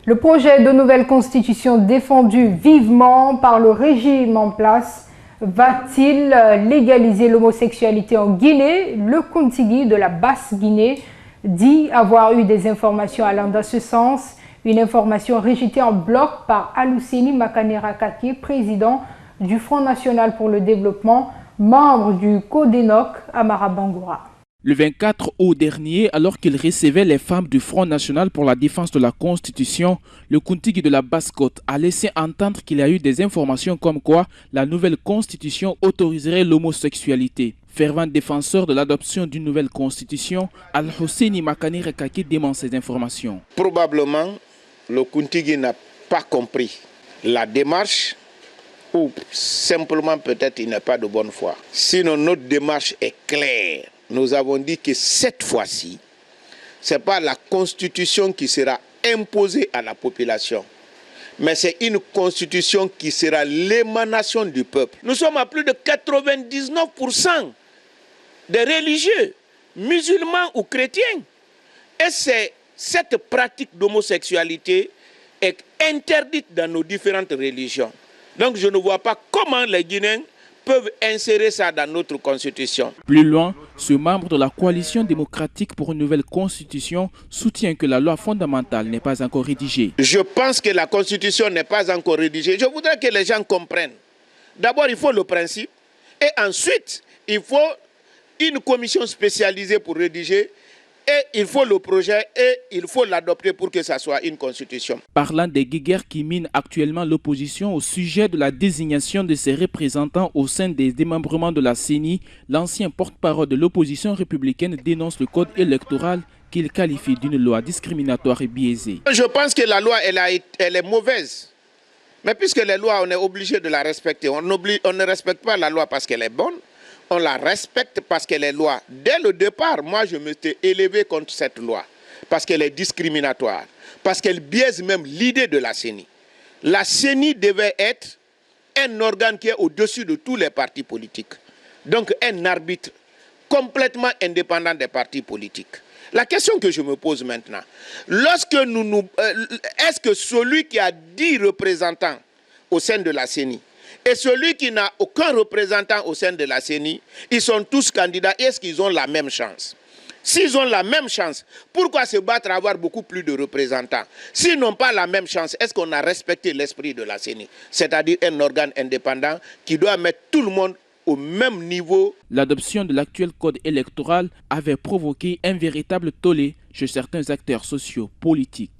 Le projet de nouvelle constitution défendu vivement par le régime en place va-t-il légaliser l'homosexualité en Guinée? Le Kontigi de la Basse-Guinée dit avoir eu des informations allant dans ce sens. Une information rejetée en bloc par Alouseni Makanera Kake, président du Front National pour le Développement, membre du Codénoc Amara Bangoura. Le 24 août dernier, alors qu'il recevait les femmes du Front National pour la défense de la Constitution, le Kontigi de la Basse-Côte a laissé entendre qu'il y a eu des informations comme quoi la nouvelle Constitution autoriserait l'homosexualité. Fervent défenseur de l'adoption d'une nouvelle Constitution, Al-Husseini Makanera Kake dément ces informations. Probablement, le Kontigi n'a pas compris la démarche ou simplement peut-être il n'est pas de bonne foi. Sinon, notre démarche est claire. Nous avons dit que cette fois-ci, ce n'est pas la constitution qui sera imposée à la population, mais c'est une constitution qui sera l'émanation du peuple. Nous sommes à plus de 99% des religieux, musulmans ou chrétiens. Et cette pratique d'homosexualité est interdite dans nos différentes religions. Donc je ne vois pas comment les Guinéens peuvent insérer ça dans notre constitution. Plus loin, ce membre de la coalition démocratique pour une nouvelle constitution soutient que la loi fondamentale n'est pas encore rédigée. Je pense que la constitution n'est pas encore rédigée. Je voudrais que les gens comprennent. D'abord, il faut le principe et ensuite, il faut une commission spécialisée pour rédiger. Et il faut le projet et il faut l'adopter pour que ça soit une constitution. Parlant des guéguerres qui minent actuellement l'opposition au sujet de la désignation de ses représentants au sein des démembrements de la CENI, l'ancien porte-parole de l'opposition républicaine dénonce le code électoral qu'il qualifie d'une loi discriminatoire et biaisée. Je pense que la loi, elle est mauvaise. Mais puisque les lois, on est obligé de la respecter. On ne respecte pas la loi parce qu'elle est bonne. On la respecte parce qu'elle est loi. Dès le départ, moi, je m'étais élevé contre cette loi. Parce qu'elle est discriminatoire. Parce qu'elle biaise même l'idée de la CENI. La CENI devait être un organe qui est au-dessus de tous les partis politiques. Donc, un arbitre complètement indépendant des partis politiques. La question que je me pose maintenant, est-ce que celui qui a 10 représentants au sein de la CENI et celui qui n'a aucun représentant au sein de la CENI, ils sont tous candidats. Est-ce qu'ils ont la même chance? S'ils ont la même chance, pourquoi se battre à avoir beaucoup plus de représentants? S'ils n'ont pas la même chance, est-ce qu'on a respecté l'esprit de la CENI? C'est-à-dire un organe indépendant qui doit mettre tout le monde au même niveau. L'adoption de l'actuel code électoral avait provoqué un véritable tollé chez certains acteurs sociaux politiques.